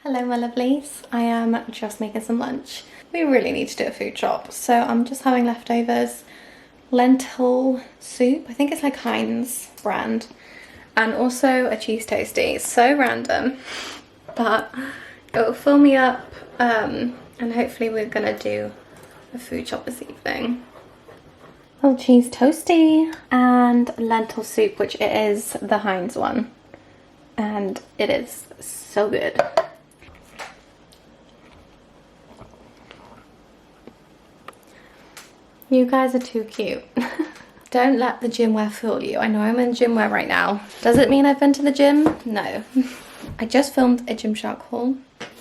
Hello my lovelies, I am just making some lunch. We really need to do a food shop, so I'm just having leftovers, lentil soup, I think it's like Heinz brand, and also a cheese toastie. So random, but it will fill me up, and hopefully we're gonna do a food shop this evening. Little cheese toastie and lentil soup, which it is the Heinz one, and it is so good. You guys are too cute. Don't let the gym wear fool you. I know I'm in gym wear right now. Does it mean I've been to the gym? No. I just filmed a Gymshark haul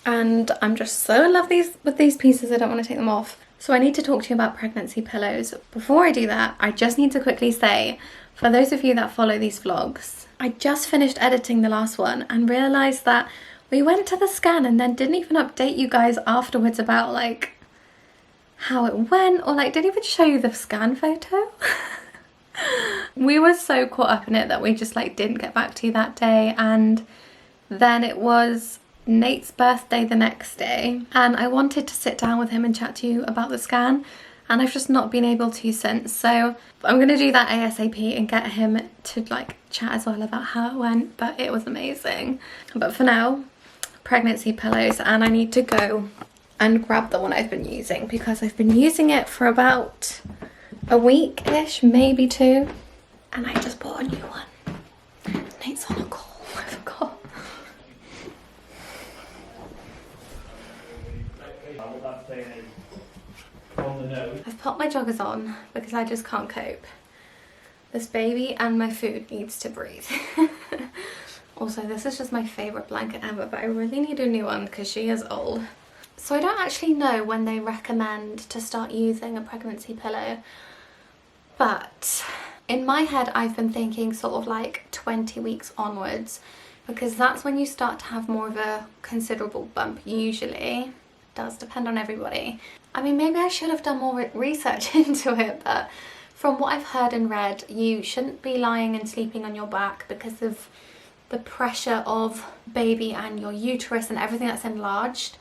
and I'm just so in love with these pieces, I don't want to take them off. So I need to talk to you about pregnancy pillows. Before I do that, I just need to quickly say, for those of you that follow these vlogs, I just finished editing the last one and realised that we went to the scan and then didn't even update you guys afterwards about like how it went, or like didn't even show you the scan photo. We were so caught up in it that we just like didn't get back to you that day, and then it was Nate's birthday the next day and I wanted to sit down with him and chat to you about the scan, and I've just not been able to since. So I'm gonna do that ASAP and get him to like chat as well about how it went, but it was amazing. But for now, pregnancy pillows, and I need to go and grab the one I've been using because I've been using it for about a week-ish, maybe two, and I just bought a new one. Nate's on a call, I forgot. I've popped my joggers on because I just can't cope. This baby and my food needs to breathe. Also, this is just my favourite blanket ever, but I really need a new one because she is old. So I don't actually know when they recommend to start using a pregnancy pillow, but in my head I've been thinking sort of like 20 weeks onwards, because that's when you start to have more of a considerable bump usually. It does depend on everybody. I mean, maybe I should have done more research into it, but from what I've heard and read, you shouldn't be lying and sleeping on your back because of the pressure of baby and your uterus and everything that's enlarged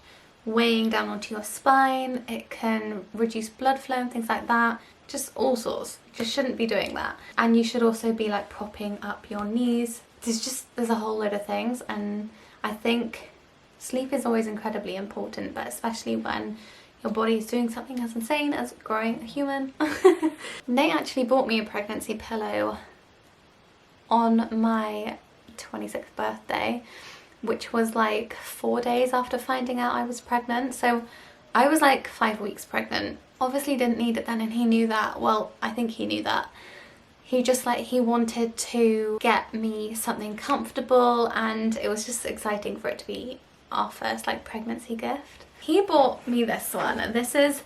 weighing down onto your spine. It can reduce blood flow and things like that, just all sorts. You just shouldn't be doing that. And you should also be like propping up your knees. There's a whole load of things, and I think sleep is always incredibly important, but especially when your body is doing something as insane as growing a human. Nate actually bought me a pregnancy pillow on my 26th birthday, which was like 4 days after finding out I was pregnant. So I was like 5 weeks pregnant. Obviously didn't need it then, and he knew that. Well, I think he knew that. He wanted to get me something comfortable, and it was just exciting for it to be our first like pregnancy gift. He bought me this one, and this is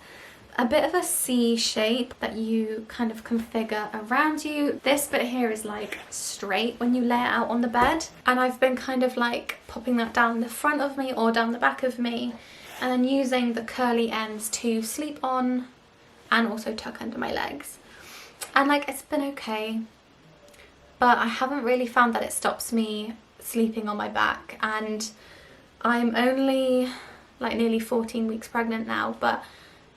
a bit of a C shape that you kind of configure around you. This bit here is like straight when you lay it out on the bed, and I've been kind of like popping that down the front of me or down the back of me, and then using the curly ends to sleep on and also tuck under my legs. And like, it's been okay, but I haven't really found that it stops me sleeping on my back, and I'm only like nearly 14 weeks pregnant now, but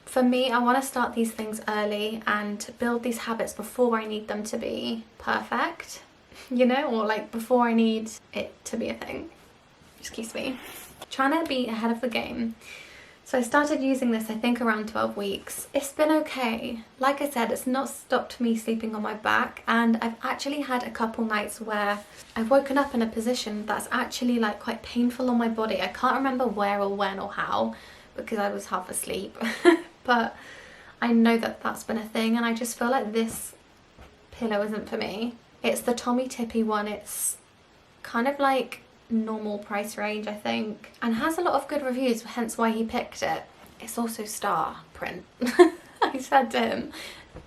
for me, I want to start these things early and build these habits before I need them to be perfect, you know, or like before I need it to be a thing. Excuse me. Trying to be ahead of the game. So I started using this, I think, around 12 weeks. It's been okay. Like I said, it's not stopped me sleeping on my back, and I've actually had a couple nights where I've woken up in a position that's actually like quite painful on my body. I can't remember where or when or how because I was half asleep. But I know that that's been a thing, and I just feel like this pillow isn't for me. It's the Tommee Tippee one. It's kind of like normal price range, I think, and has a lot of good reviews, hence why he picked it. It's also star print. I said to him,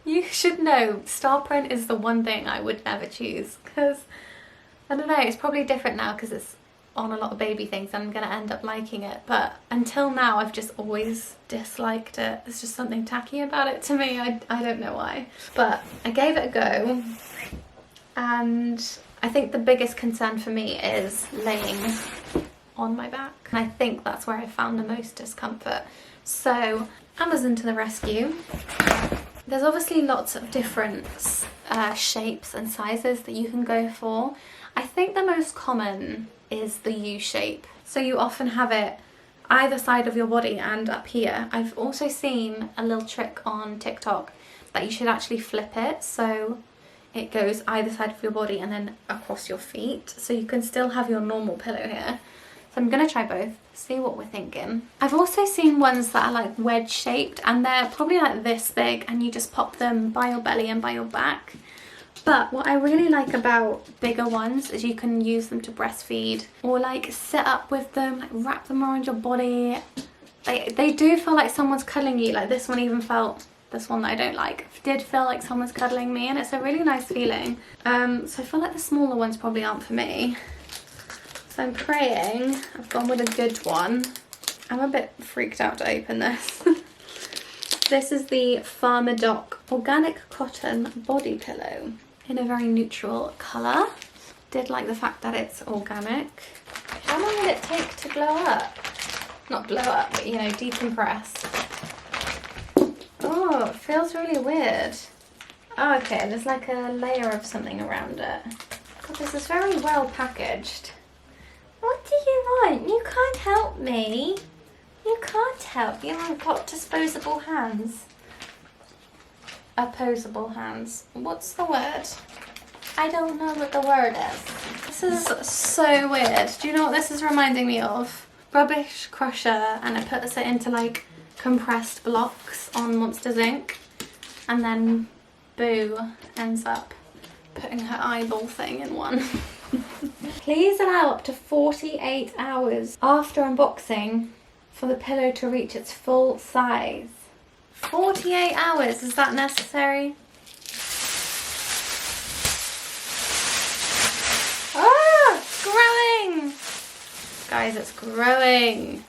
you should know star print is the one thing I would never choose, because I don't know, it's probably different now because it's on a lot of baby things and I'm gonna end up liking it, but until now I've just always disliked it. There's just something tacky about it to me. I don't know why, but I gave it a go, and I think the biggest concern for me is laying on my back. And I think that's where I found the most discomfort. So Amazon to the rescue. There's obviously lots of different shapes and sizes that you can go for. I think the most common is the U shape. So you often have it either side of your body and up here. I've also seen a little trick on TikTok that you should actually flip it so it goes either side of your body and then across your feet, so you can still have your normal pillow here. So I'm gonna try both, see what we're thinking. I've also seen ones that are like wedge shaped and they're probably like this big and you just pop them by your belly and by your back. But what I really like about bigger ones is you can use them to breastfeed or like sit up with them, like wrap them around your body. They do feel like someone's cuddling you. Like this one even felt, this one that I don't like, did feel like someone's cuddling me, and it's a really nice feeling. So I feel like the smaller ones probably aren't for me. So I'm praying I've gone with a good one. I'm a bit freaked out to open this. This is the Farmer Doc Organic Cotton Body Pillow in a very neutral colour. Did like the fact that it's organic. How long will it take to glow up? Not glow up, but you know, decompress. Oh, it feels really weird. Oh, okay, there's like a layer of something around it. God, this is very well packaged. What do you want? You can't help me. You can't help. You haven't got disposable hands. Opposable hands. What's the word? I don't know what the word is. This is so weird. Do you know what this is reminding me of? Rubbish Crusher, and it puts it into like compressed blocks on Monsters Inc. And then Boo ends up putting her eyeball thing in one. Please allow up to 48 hours after unboxing for the pillow to reach its full size. 48 hours, is that necessary? Ah, it's growing! Guys, it's growing.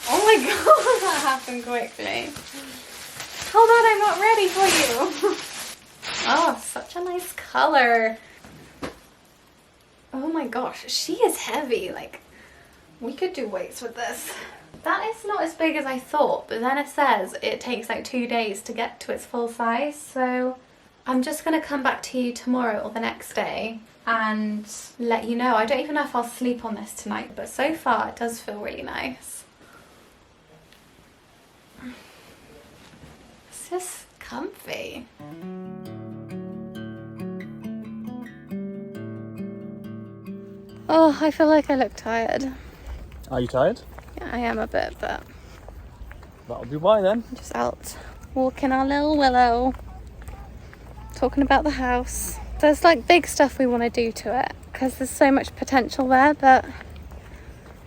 Oh my god, that happened quickly. Hold on, I'm not ready for you. Oh, such a nice color. Oh my gosh, she is heavy. Like, we could do weights with this. That is not as big as I thought, but then it says it takes like 2 days to get to its full size. So I'm just gonna come back to you tomorrow or the next day and let you know. I don't even know if I'll sleep on this tonight, but so far it does feel really nice. It's just comfy. Oh, I feel like I look tired. Are you tired? Yeah, I am a bit, but that'll be why then. I'm just out walking our little Willow, talking about the house. There's like big stuff we want to do to it because there's so much potential there, but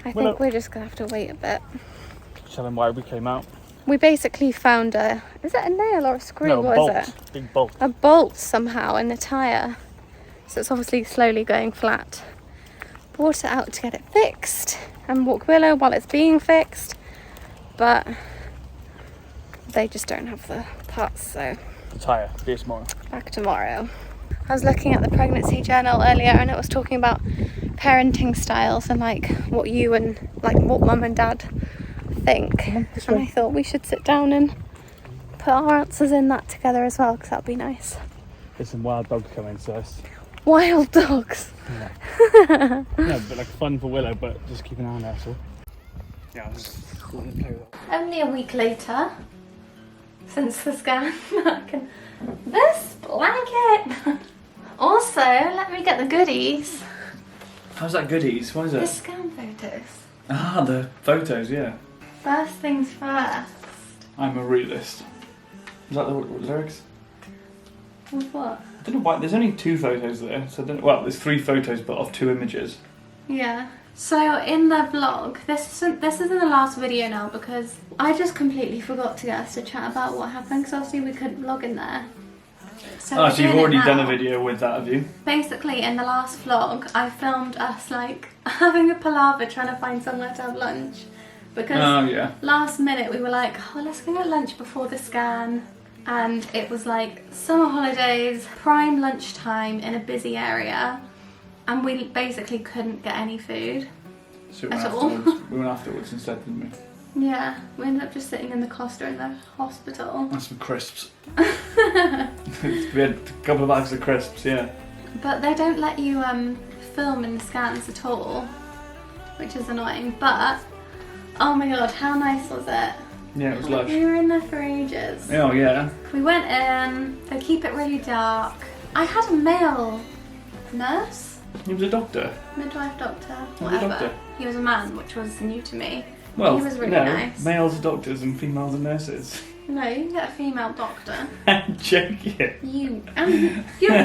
I think we're just gonna have to wait a bit. Tell them why we came out. We basically found a, is it a nail or a screw? No, what bolt. is it? Big bolt. A bolt somehow in the tyre. So it's obviously slowly going flat. Brought it out to get it fixed and walk Willow while it's being fixed, but they just don't have the parts, so The tyre, be it tomorrow. back tomorrow. I was looking at the pregnancy journal earlier and it was talking about parenting styles and like what you and like what mum and dad think, and I thought we should sit down and put our answers in that together as well, because that'd be nice. There's some wild dogs coming, so it's... Wild dogs. Yeah. No, but like fun for Willow, but just keep an eye on her, so. Yeah, I'll just go and play with her. Only a week later since the scan. This blanket. Also, let me get the goodies. How's that goodies? What is The it? scan photos. Ah, the photos, yeah. First things first. I'm a realist. Is that the lyrics? With what? I don't know why. There's only 2 photos there, so I don't. Well, there's 3 photos, but of 2 images. Yeah. So in the vlog, this is in the last video now because I just completely forgot to get us to chat about what happened because obviously we couldn't vlog in there. So you've already done a video with that, have you? Basically, in the last vlog, I filmed us like having a palaver trying to find somewhere to have lunch because last minute we were like, oh, let's go get lunch before the scan. And it was like summer holidays, prime lunchtime in a busy area, and we basically couldn't get any food. So we went At all. afterwards. We went afterwards instead, didn't we? Yeah, we ended up just sitting in the Costa in the hospital. And some crisps. We had a couple of bags of crisps, yeah. But they don't let you film in the scans at all, which is annoying. But oh my god, how nice was it? Yeah, it was lush. We were in there for ages. Oh yeah. We went in. They keep it really dark. I had a male nurse, He was a doctor. midwife, doctor, He was a whatever. doctor. He was a man, which was new to me. Well, He was really no, nice. males are doctors and females are nurses. No, you can get a female doctor. I'm joking. Your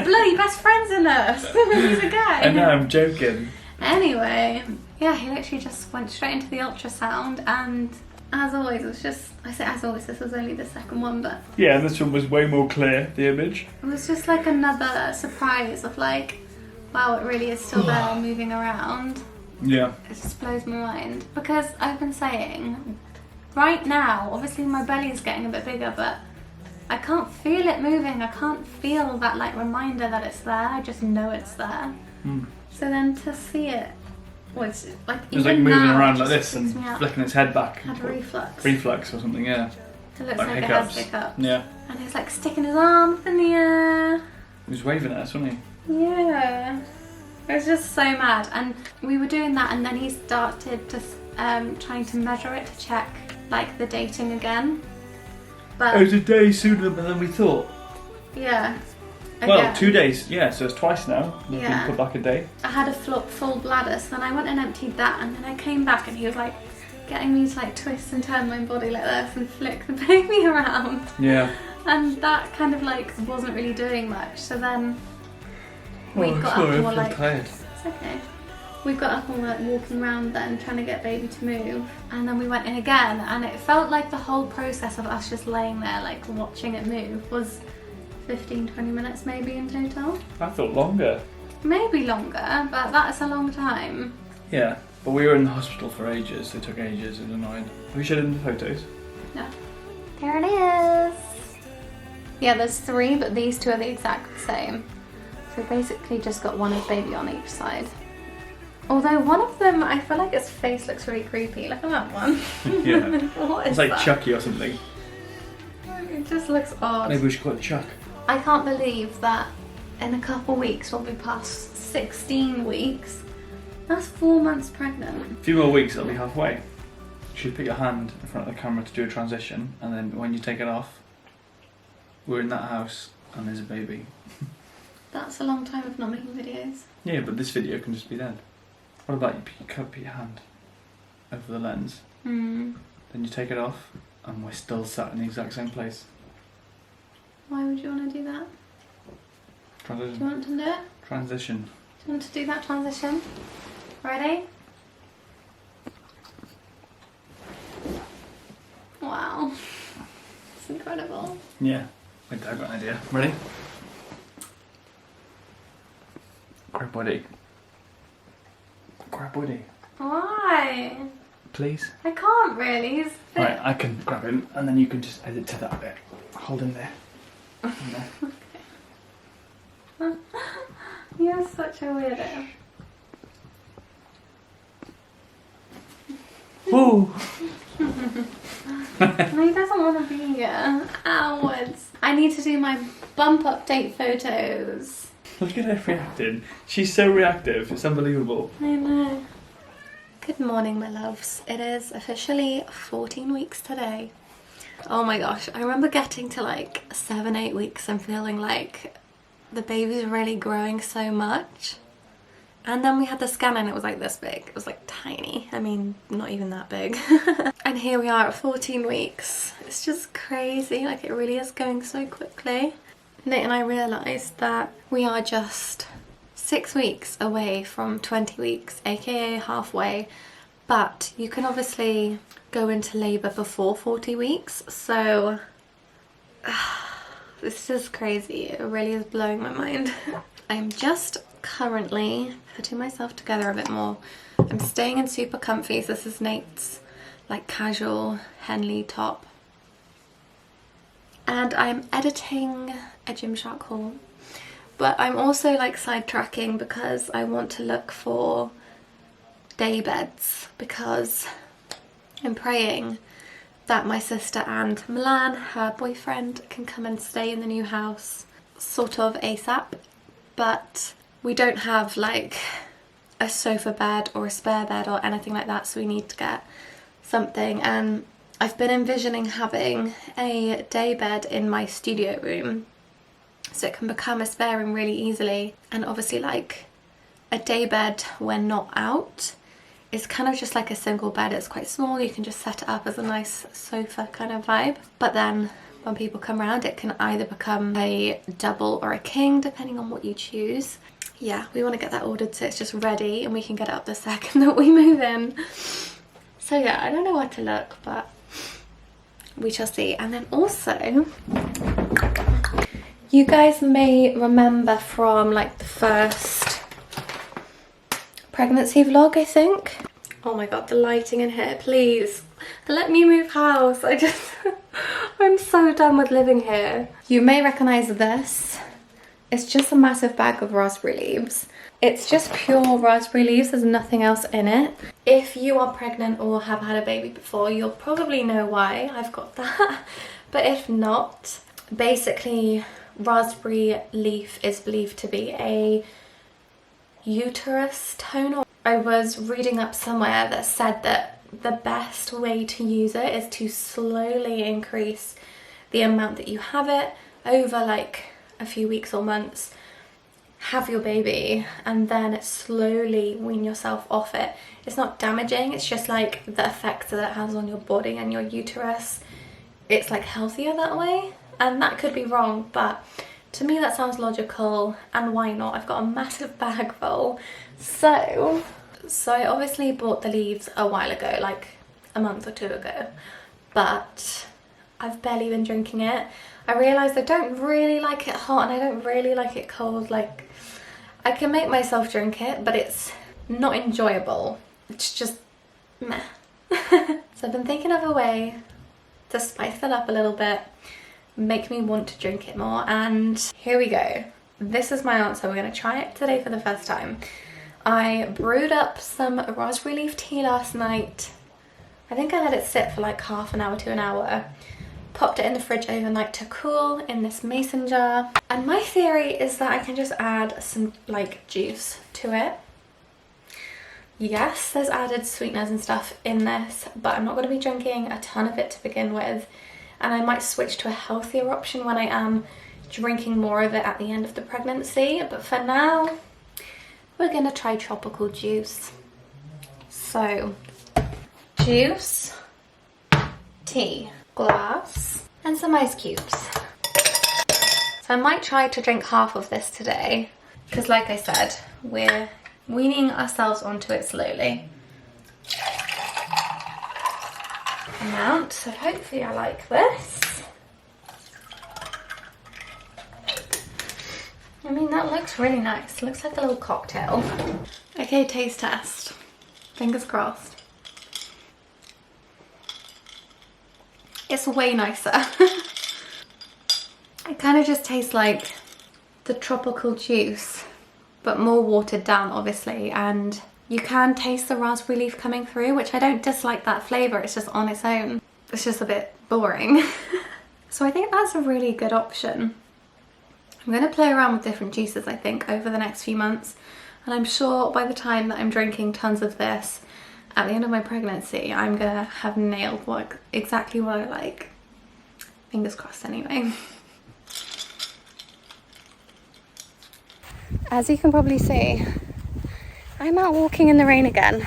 bloody best friend's a nurse. He's a guy. I know, I'm joking. Anyway, yeah, he literally just went straight into the ultrasound, and as always, it was just, I say as always, this was only the second one, but Yeah, this one was way more clear, the image. it was just like another surprise of like, wow, it really is still there moving around. Yeah. It just blows my mind, because I've been saying, right now, obviously my belly is getting a bit bigger, but I can't feel it moving. I can't feel that like reminder that it's there. I just know it's there. So then to see it was like, It was like even moving now, around it like just this and freaks me out. flicking its head back. Had reflux. Reflux or something, yeah. It looks Like like hiccups. it has hiccups. Yeah. And he's like sticking his arm up in the air. He was waving at us, wasn't he? Yeah. It was just so mad. And we were doing that, and then he started to trying to measure it to check like the dating again. But It was a day sooner than we thought. yeah. Well, Again. 2 days, yeah, so it's twice now. We've Yeah. been put back a day. I had a full bladder, so then I went and emptied that, and then I came back and he was like getting me to like twist and turn my body like this and flick the baby around. Yeah. And that kind of like wasn't really doing much. So then we got up sorry, and I were feel like, tired. it's okay. We got up and were like walking around then trying to get baby to move, and then we went in again, and it felt like the whole process of us just laying there like watching it move was 15-20 minutes maybe in total. I thought longer. Maybe longer, but that's a long time. Yeah, but we were in the hospital for ages. It took ages. It was annoying. Have you showed him the photos? No. There it is. Yeah, there's 3, but these 2 are the exact same. So basically just got one of baby on each side. Although one of them, I feel like its face looks really creepy. Look at that one. Yeah. What is It's like that? Chucky or something. It just looks odd. Maybe we should call it Chuck. I can't believe that in a couple weeks we'll be past 16 weeks. That's 4 months pregnant. A few more weeks, it'll be halfway. You should put your hand in front of the camera to do a transition, and then when you take it off, we're in that house and there's a baby. That's a long time of not making videos. Yeah, but this video can just be then. What about you put your hand over the lens, then you take it off, and we're still sat in the exact same place. Why would you want to do that? Do you Transition. want to do it? Transition. Do you want to do that transition? Ready? Wow. It's incredible. Yeah. Wait, I've got an idea. Ready? Grab Woody. Grab Woody. Why? Please. I can't really. He's fit. Right, I can grab him, and then you can just edit to that bit. Hold him there. And there. You're such a weirdo. Woo! He doesn't want to be here. Hours. I need to do my bump update photos. Look at her reacting. She's so reactive. It's unbelievable. I know. Good morning, my loves. It is officially 14 weeks today. Oh my gosh, I remember getting to like 7-8 weeks and feeling like the baby's really growing so much. And then we had the scan and it was like this big. It was like tiny. I mean, not even that big. And here we are at 14 weeks. It's just crazy. Like, it really is going so quickly. Nate and I realised that we are just 6 weeks away from 20 weeks, aka halfway. But you can obviously go into labour before 40 weeks. So this is crazy. It really is blowing my mind. I'm just currently putting myself together a bit more. I'm staying in super comfies. This is Nate's like casual Henley top. And I'm editing a Gymshark haul. But I'm also like sidetracking because I want to look for day beds because I'm praying that my sister and Milan, her boyfriend, can come and stay in the new house sort of ASAP, but we don't have like a sofa bed or a spare bed or anything like that, so we need to get something. And I've been envisioning having a day bed in my studio room so it can become a spare room really easily. And obviously like a day bed when not out is kind of just like a single bed. It's quite small, you can just set it up as a nice sofa kind of vibe, but then when people come around it can either become a double or a king depending on what you choose. Yeah, we want to get that ordered so it's just ready and we can get it up the second that we move in. So yeah, I don't know where to look, but we shall see. And then also, you guys may remember from like the first pregnancy vlog, I think. Oh my god, the lighting in here, please let me move house. I'm so done with living here. You may recognize this. It's just a massive bag of raspberry leaves. It's just pure raspberry leaves, there's nothing else in it. If you are pregnant or have had a baby before, you'll probably know why I've got that. But if not, basically raspberry leaf is believed to be a uterus toner. I was reading up somewhere that said that the best way to use it is to slowly increase the amount that you have it over like a few weeks or months, have your baby, and then slowly wean yourself off it. It's not damaging, it's just like the effects that it has on your body and your uterus. It's like healthier that way, and that could be wrong, but to me that sounds logical, and why not? I've got a massive bag full. So I obviously bought the leaves a while ago, like a month or two ago, but I've barely been drinking it. I realised I don't really like it hot and I don't really like it cold. Like, I can make myself drink it, but it's not enjoyable. It's just meh. So I've been thinking of a way to spice it up a little bit, make me want to drink it more, and here we go. This is my answer. We're going to try it today for the first time. I brewed up some raspberry leaf tea last night. I think I let it sit for like half an hour to an hour. Popped it in the fridge overnight to cool in this mason jar. And my theory is that I can just add some like juice to it. Yes, there's added sweeteners and stuff in this, but I'm not going to be drinking a ton of it to begin with. And I might switch to a healthier option when I am drinking more of it at the end of the pregnancy. But for now, we're going to try tropical juice. So, juice, tea, glass, and some ice cubes. So I might try to drink half of this today, because like I said, we're weaning ourselves onto it slowly. Amount, so hopefully I like this. I mean, that looks really nice. Looks like a little cocktail. Okay, taste test. Fingers crossed. It's way nicer. It kind of just tastes like the tropical juice, but more watered down obviously, and you can taste the raspberry leaf coming through, which I don't dislike that flavour, it's just on its own. It's just a bit boring. So I think that's a really good option. I'm going to play around with different juices I think over the next few months, and I'm sure by the time that I'm drinking tons of this at the end of my pregnancy, I'm gonna have nailed exactly what I like. Fingers crossed anyway. As you can probably see, I'm out walking in the rain again.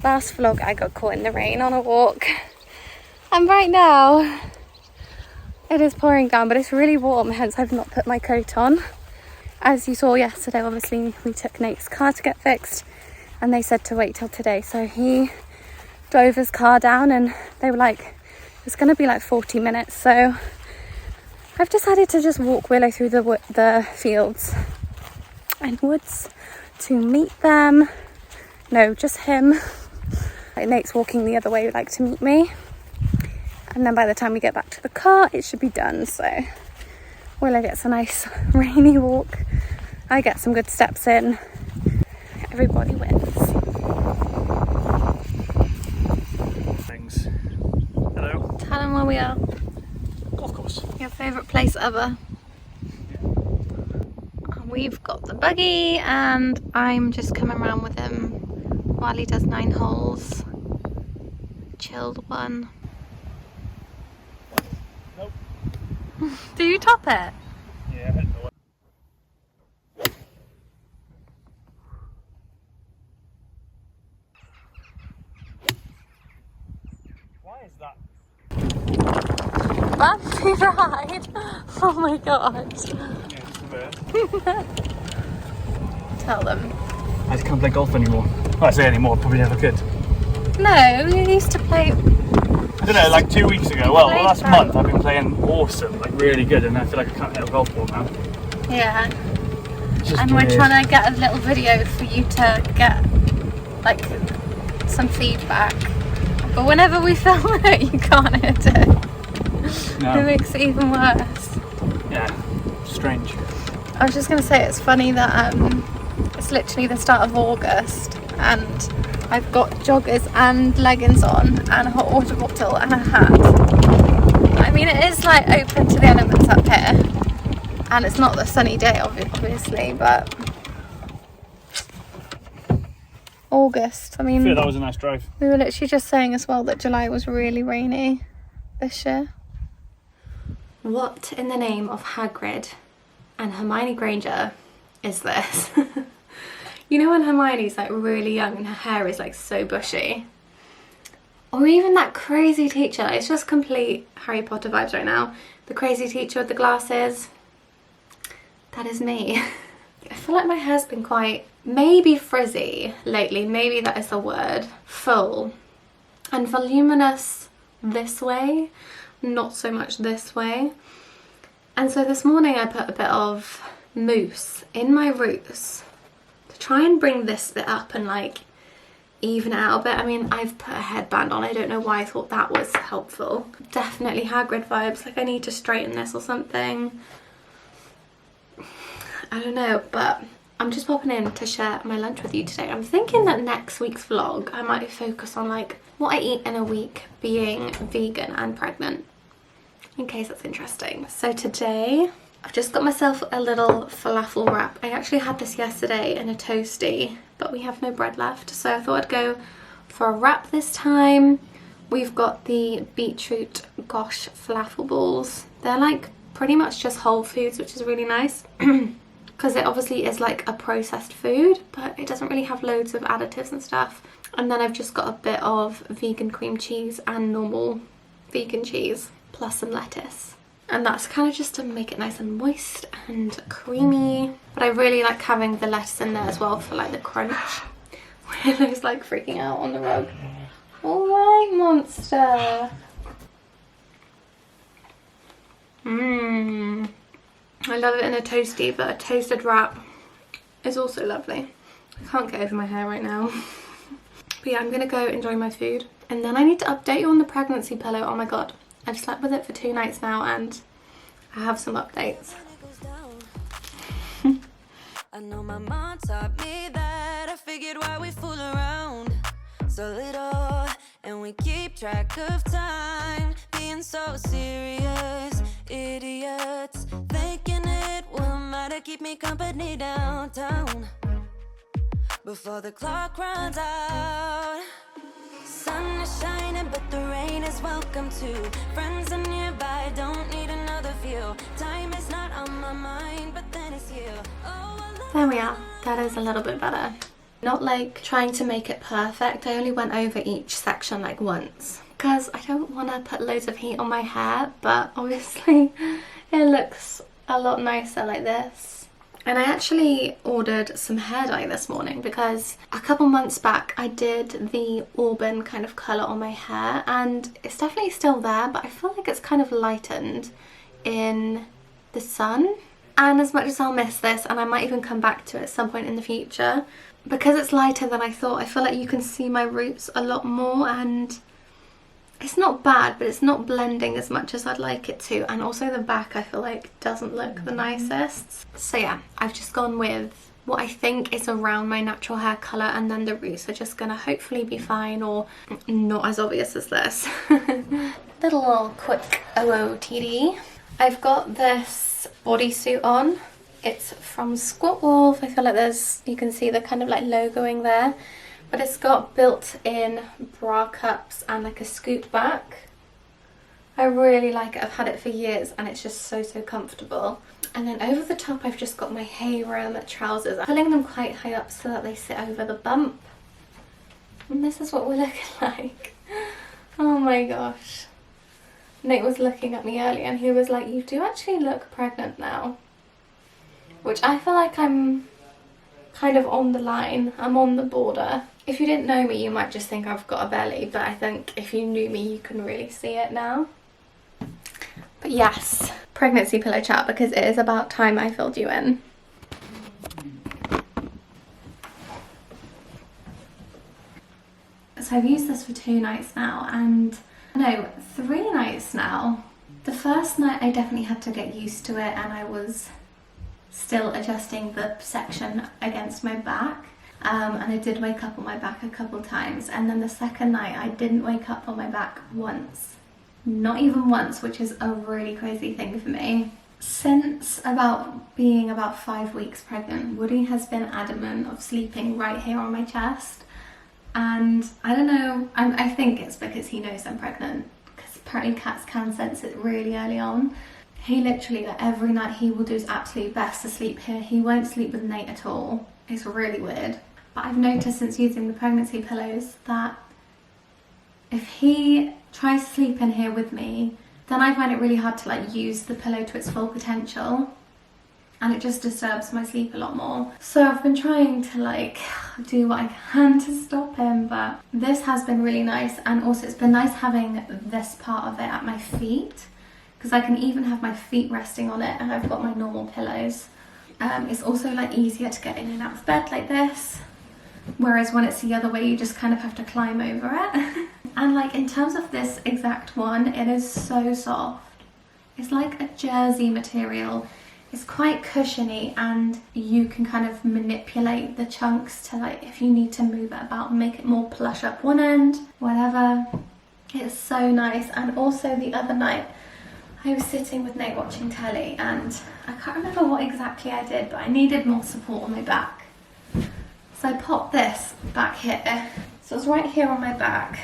Last vlog I got caught in the rain on a walk, and right now it is pouring down, but it's really warm, hence I've not put my coat on. As you saw yesterday, obviously we took Nate's car to get fixed, and they said to wait till today, so he drove his car down and they were like, it's going to be like 40 minutes, so I've decided to just walk Willow through the fields and woods to meet them. No, just him. Like, Nate's walking the other way, like to meet me, and then by the time we get back to the car it should be done. So Willow gets a nice rainy walk, I get some good steps in, everybody wins. we are. Golf course. Your favourite place ever. We've got the buggy and I'm just coming around with him while he does 9 holes. Chilled one. Nope. Do you top it? Yeah, I know. Why is that? Bumpy ride! Oh my god. Yeah, just a bit. Tell them. I just can't play golf anymore. Well, I say anymore, probably never could. No, you used to play. I don't know, like 2 weeks ago. Well, the last month I've been playing awesome, like really good, and I feel like I can't hit a golf ball now. Yeah. It's just And weird. we're trying to get a little video for you to get like some feedback. But whenever we film it, you can't hit it. No. It makes it even worse. Yeah, strange. I was just going to say it's funny that it's literally the start of August and I've got joggers and leggings on and a hot water bottle and a hat. I mean, it is like open to the elements up here and it's not the sunny day obviously, but August. I I mean, feel that was a nice drive. we were literally just saying as well that July was really rainy this year. What in the name of Hagrid and Hermione Granger is this? You know when Hermione's like really young and her hair is like so bushy? Or even that crazy teacher, it's just complete Harry Potter vibes right now. The crazy teacher with the glasses. That is me. I feel like my hair's been quite, maybe frizzy lately, maybe that is the word. Full and voluminous this way, not so much this way. And so this morning I put a bit of mousse in my roots to try and bring this bit up and like even it out a bit. I mean, I've put a headband on, I don't know why I thought that was helpful. Definitely Hagrid vibes, like I need to straighten this or something. I don't know, but I'm just popping in to share my lunch with you today. I'm thinking that next week's vlog I might focus on like what I eat in a week being vegan and pregnant, in case that's interesting. So today I've just got myself a little falafel wrap. I actually had this yesterday in a toasty, but we have no bread left, so I thought I'd go for a wrap this time. We've got the beetroot gosh falafel balls. They're like pretty much just whole foods, which is really nice because it obviously is like a processed food, but it doesn't really have loads of additives and stuff. And then I've just got a bit of vegan cream cheese and normal vegan cheese plus some lettuce. And that's kind of just to make it nice and moist and creamy. But I really like having the lettuce in there as well for like the crunch. Willow's like freaking out on the rug. Alright, monster. Mmm. I love it in a toasty, but a toasted wrap is also lovely. I can't get over my hair right now. But yeah, I'm gonna go enjoy my food. And then I need to update you on the pregnancy pillow. Oh my god. I've slept with it for 2 nights now and I have some updates. I know my mom taught me that. I figured why we fool around so little and we keep track of time, being so serious, idiots, thinking it will matter, keep me company downtown before the clock runs out. Sun is shining, but the rain is welcome too. Friends are nearby, don't need another view. Time is not on my mind, but then it's you. Oh, There we are. That is a little bit better. Not like trying to make it perfect. I only went over each section like once because I don't want to put loads of heat on my hair, but obviously it looks a lot nicer like this. And I actually ordered some hair dye this morning because a couple months back I did the auburn kind of colour on my hair and it's definitely still there, but I feel like it's kind of lightened in the sun. And as much as I'll miss this, and I might even come back to it at some point in the future, because it's lighter than I thought, I feel like you can see my roots a lot more and it's not bad, but it's not blending as much as I'd like it to. And also the back I feel like doesn't look the nicest. So yeah, I've just gone with what I think is around my natural hair colour, and then the roots are just gonna hopefully be fine or not as obvious as this. Little quick OOTD. I've got this bodysuit on. It's from Squat Wolf. I feel like you can see the kind of like logoing there. But it's got built-in bra cups and like a scoop back. I really like it. I've had it for years and it's just so comfortable. And then over the top I've just got my Hayram trousers. I'm pulling them quite high up so that they sit over the bump. And this is what we're looking like. Oh my gosh. Nate was looking at me earlier and he was like, you do actually look pregnant now. Which I feel like I'm kind of on the line. I'm on the border. If you didn't know me, you might just think I've got a belly, but I think if you knew me, you can really see it now. But yes, pregnancy pillow chat, because it is about time I filled you in. So I've used this for 2 nights now, and no, 3 nights now. The first night I definitely had to get used to it and I was still adjusting the section against my back. And I did wake up on my back a couple times, and then the second night I didn't wake up on my back once. Not even once, which is a really crazy thing for me. Since being about 5 weeks pregnant, Woody has been adamant of sleeping right here on my chest. And I don't know, I think it's because he knows I'm pregnant, because apparently cats can sense it really early on. He literally, like, every night he will do his absolute best to sleep here. He won't sleep with Nate at all. It's really weird. But I've noticed since using the pregnancy pillows that if he tries to sleep in here with me, then I find it really hard to like use the pillow to its full potential, and it just disturbs my sleep a lot more. So I've been trying to like do what I can to stop him, but this has been really nice. And also it's been nice having this part of it at my feet, because I can even have my feet resting on it, and I've got my normal pillows. It's also like easier to get in and out of bed like this, whereas when it's the other way you just kind of have to climb over it. And like in terms of this exact one, it is so soft. It's like a jersey material. It's quite cushiony, and you can kind of manipulate the chunks to, like, if you need to move it about and make it more plush up one end, whatever. It's so nice. And also the other night I was sitting with Nate watching telly, and I can't remember what exactly I did, but I needed more support on my back. So I popped this back here. So it's right here on my back,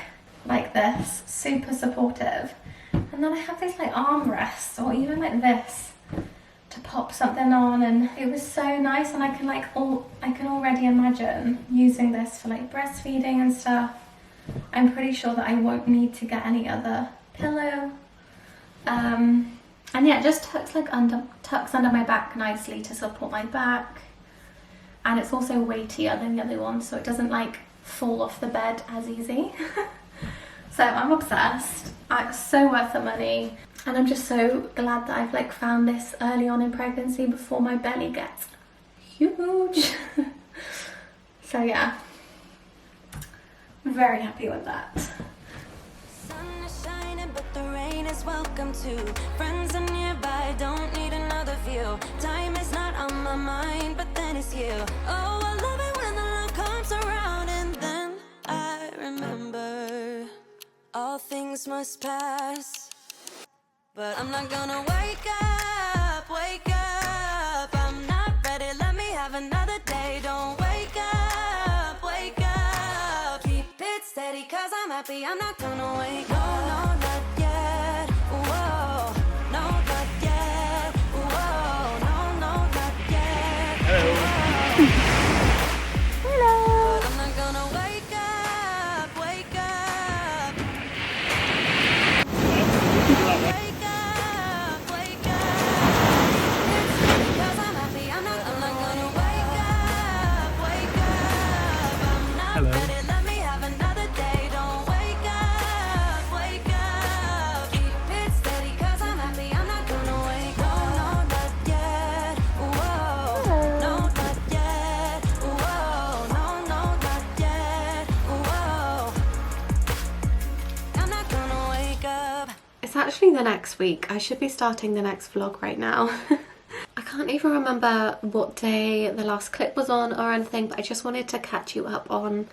like this, super supportive. And then I have these like armrests, or even like this, to pop something on, and it was so nice. And I can already imagine using this for like breastfeeding and stuff. I'm pretty sure that I won't need to get any other pillow. And yeah, it just tucks under my back nicely to support my back. And it's also weightier than the other one, so it doesn't like fall off the bed as easy. So I'm obsessed. It's so worth the money, and I'm just so glad that I've like found this early on in pregnancy before my belly gets huge. So yeah, I'm very happy with that. Sun is shining, but the rain is welcome too. Friends are nearby, don't need another view. Time is not on my mind, but then it's you. Oh, I love it when the love comes around, and then I remember all things must pass. But I'm not gonna wake up, wake up. I'm not ready, let me have another day. Don't wake up, wake up. Keep it steady, cause I'm happy, I'm not gonna wake up. No, not yet, whoa. No, not yet, whoa. No, not yet. Hello. But I'm not gonna wake up, wake up. Wake up, wake up. It's because I'm happy, I'm not gonna wake up, wake up. I'm not Hello. ready, let me have another day. Don't wake up, wake up. Keep it steady, cause I'm happy, I'm not gonna wake up. No, not yet, whoa. No, not yet, whoa. No, not yet, whoa. I'm not gonna wake up. It's actually the next week. I should be starting the next vlog right now. I can't even remember what day the last clip was on or anything, but I just wanted to catch you up on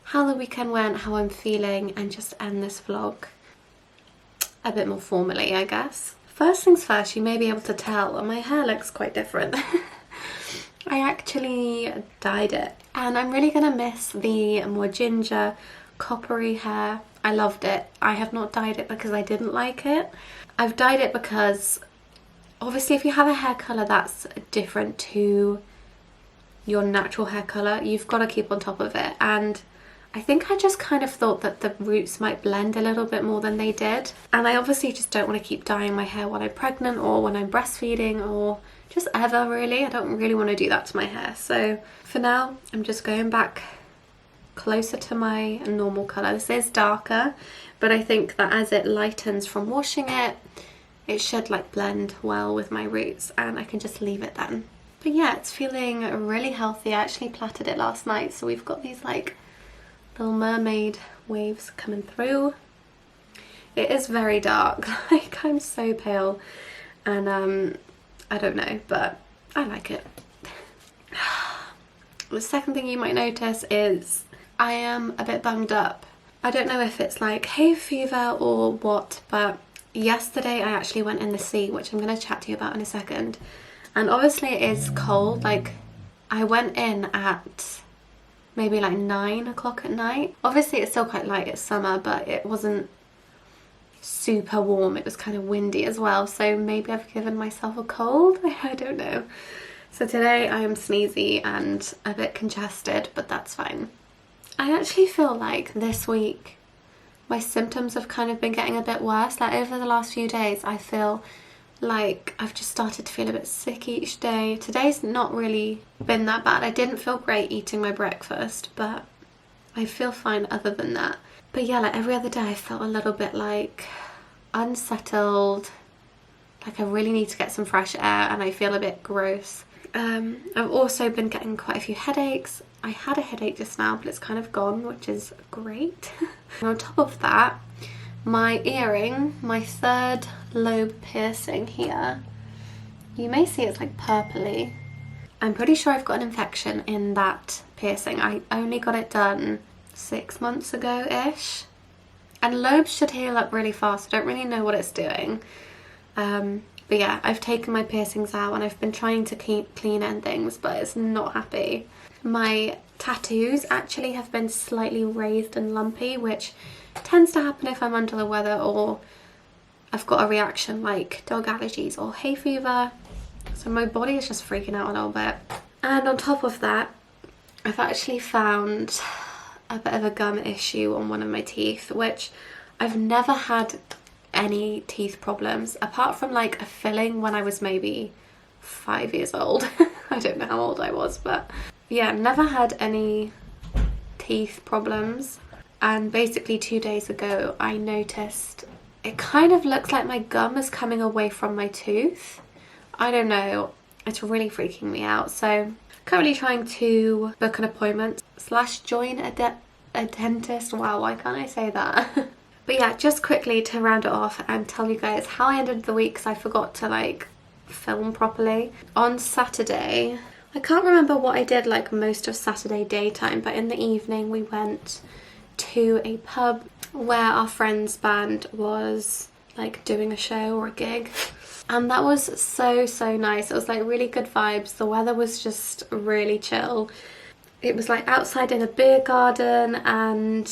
how the weekend went, how I'm feeling, and just end this vlog a bit more formally, I guess. First things first, you may be able to tell my hair looks quite different. I actually dyed it, and I'm really gonna miss the more ginger, coppery hair. I loved it. I have not dyed it because I didn't like it. I've dyed it because obviously if you have a hair colour that's different to your natural hair colour, you've got to keep on top of it, and I think I just kind of thought that the roots might blend a little bit more than they did, and I obviously just don't want to keep dyeing my hair while I'm pregnant or when I'm breastfeeding or just ever really. I don't really want to do that to my hair, so for now I'm just going back closer to my normal colour. This is darker, but I think that as it lightens from washing it, it should like blend well with my roots and I can just leave it then. But yeah, it's feeling really healthy. I actually plaited it last night, so we've got these like little mermaid waves coming through. It is very dark, like I'm so pale, and I don't know, but I like it. The second thing you might notice is I am a bit bummed up. I don't know if it's like hay fever or what, but yesterday I actually went in the sea, which I'm going to chat to you about in a second, and obviously it is cold. Like I went in at maybe like 9 o'clock at night. Obviously it's still quite light, it's summer, but it wasn't super warm. It was kind of windy as well, so maybe I've given myself a cold. I don't know. So today I am sneezy and a bit congested, but that's fine. I actually feel like this week my symptoms have kind of been getting a bit worse. Like over the last few days I feel like I've just started to feel a bit sick each day. Today's not really been that bad. I didn't feel great eating my breakfast, but I feel fine other than that. But yeah, like every other day I felt a little bit like unsettled, like I really need to get some fresh air, and I feel a bit gross. I've also been getting quite a few headaches. I had a headache just now, but it's kind of gone, which is great. And on top of that, my earring, my third lobe piercing here, you may see it's like purpley. I'm pretty sure I've got an infection in that piercing. I only got it done 6 months ago-ish. And lobes should heal up really fast. I don't really know what it's doing. But yeah, I've taken my piercings out and I've been trying to keep clean it and things, but it's not happy. My tattoos actually have been slightly raised and lumpy, which tends to happen if I'm under the weather or I've got a reaction like dog allergies or hay fever. So my body is just freaking out a little bit. And on top of that, I've actually found a bit of a gum issue on one of my teeth, which I've never had any teeth problems apart from like a filling when I was maybe 5 years old. I don't know how old I was, but yeah, never had any teeth problems. And basically 2 days ago I noticed it kind of looks like my gum is coming away from my tooth. I don't know, it's really freaking me out. So currently trying to book an appointment / join a dentist. Wow, why can't I say that? But yeah, just quickly to round it off and tell you guys how I ended the week, because I forgot to like film properly. On Saturday, I can't remember what I did like most of Saturday daytime, but in the evening we went to a pub where our friend's was like doing a show or a gig, and that was so nice. It was like really good vibes. The weather was just really chill. It was like outside in a beer garden, and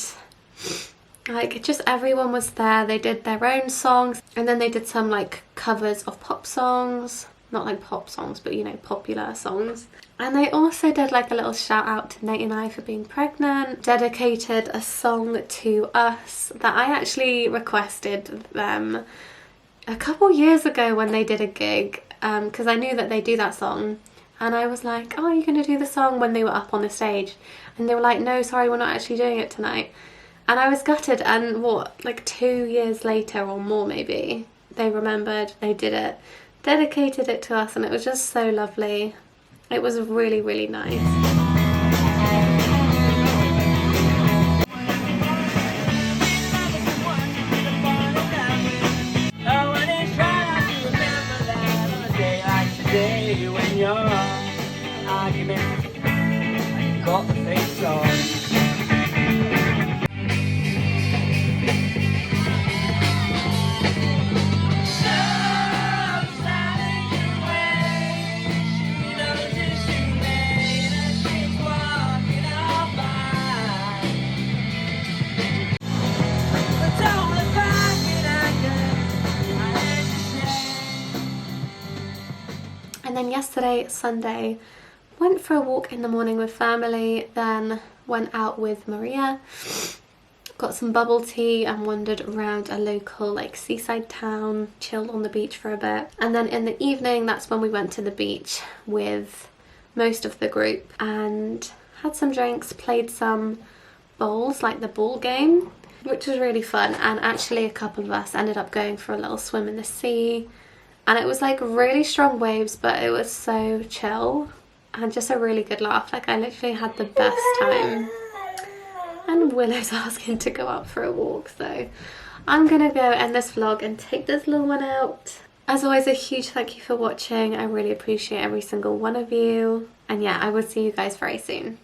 like just everyone was there. They did their own songs, and then they did some like covers of pop songs, not like pop songs, but you know, popular songs. And they also did like a little shout out to Nate and I for being pregnant, dedicated a song to us that I actually requested them a couple years ago when they did a gig, because I knew that they do that song, and I was like, oh, are you going to do the song when they were up on the stage? And they were like, no, sorry, we're not actually doing it tonight. And I was gutted, and what, like 2 years later or more maybe, they remembered, they did it, dedicated it to us, and it was just so lovely. It was really, really nice. then yesterday, Sunday, went for a walk in the morning with family, then went out with Maria, got some bubble tea and wandered around a local like seaside town, chilled on the beach for a bit. And then in the evening, that's when we went to the beach with most of the group and had some drinks, played some bowls, like the ball game, which was really fun. And actually a couple of us ended up going for a little swim in the sea, and it was like really strong waves, but it was so chill and just a really good laugh. Like I literally had the best time. And Willow's asking to go out for a walk, so I'm gonna go end this vlog and take this little one out. As always, a huge thank you for watching. I really appreciate every single one of you, and yeah, I will see you guys very soon.